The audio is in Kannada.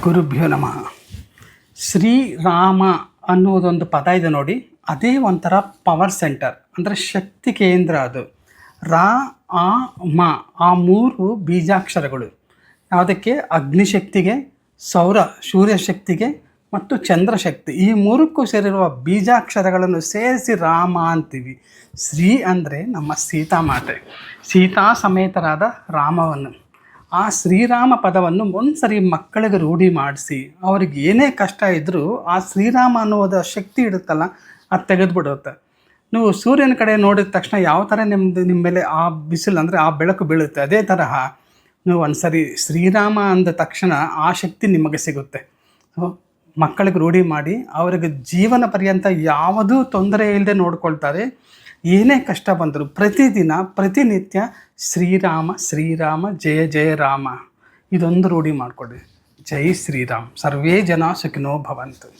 ಗುರುಭ್ಯೋ ನಮಃ. ಶ್ರೀರಾಮ ಅನ್ನೋದೊಂದು ಪದ ಇದೆ ನೋಡಿ, ಅದೇ ಒಂಥರ ಪವರ್ ಸೆಂಟರ್, ಅಂದರೆ ಶಕ್ತಿ ಕೇಂದ್ರ. ಅದು ರಾ ಆ ಮ, ಆ ಮೂರು ಬೀಜಾಕ್ಷರಗಳು ಯಾವುದಕ್ಕೆ? ಅಗ್ನಿಶಕ್ತಿಗೆ, ಸೂರ್ಯಶಕ್ತಿಗೆ ಮತ್ತು ಚಂದ್ರಶಕ್ತಿ, ಈ ಮೂರಕ್ಕೂ ಸೇರಿರುವ ಬೀಜಾಕ್ಷರಗಳನ್ನು ಸೇರಿಸಿ ರಾಮ ಅಂತೀವಿ. ಶ್ರೀ ಅಂದರೆ ನಮ್ಮ ಸೀತಾಮಾತೆ, ಸೀತಾ ಸಮೇತರಾದ ರಾಮವನ್ನು. ಆ ಶ್ರೀರಾಮ ಪದವನ್ನು ಒಂದ್ಸರಿ ಮಕ್ಕಳಿಗೆ ರೂಢಿ ಮಾಡಿಸಿ, ಅವ್ರಿಗೆ ಏನೇ ಕಷ್ಟ ಇದ್ದರೂ ಆ ಶ್ರೀರಾಮ ಅನ್ನೋದ ಶಕ್ತಿ ಇಡುತ್ತಲ್ಲ, ಅದು ತೆಗೆದುಬಿಡುತ್ತೆ. ನೀವು ಸೂರ್ಯನ ಕಡೆ ನೋಡಿದ ತಕ್ಷಣ ಯಾವ ಥರ ನಿಮ್ಮ ಮೇಲೆ ಆ ಬಿಸಿಲು ಅಂದರೆ ಆ ಬೆಳಕು ಬೀಳುತ್ತೆ, ಅದೇ ತರಹ ನೀವು ಒಂದ್ಸರಿ ಶ್ರೀರಾಮ ಅಂದ ತಕ್ಷಣ ಆ ಶಕ್ತಿ ನಿಮಗೆ ಸಿಗುತ್ತೆ. ಸೊ ಮಕ್ಕಳಿಗೆ ರೂಢಿ ಮಾಡಿ ಅವರಿಗೆ ಜೀವನ ಪರ್ಯಂತ ಯಾವುದೂ ತೊಂದರೆ ಇಲ್ಲದೆ ನೋಡ್ಕೊಳ್ತಾರೆ. ಏನೇ ಕಷ್ಟ ಬಂದರೂ ಪ್ರತಿದಿನ ಪ್ರತಿನಿತ್ಯ ಶ್ರೀರಾಮ ಶ್ರೀರಾಮ ಜಯ ಜಯ ರಾಮ, ಇದೊಂದು ರೂಢಿ ಮಾಡಿಕೊಡಿ. ಜೈ ಶ್ರೀರಾಮ್. ಸರ್ವೇ ಜನ ಸುಖಿನೋ ಭವಂತು.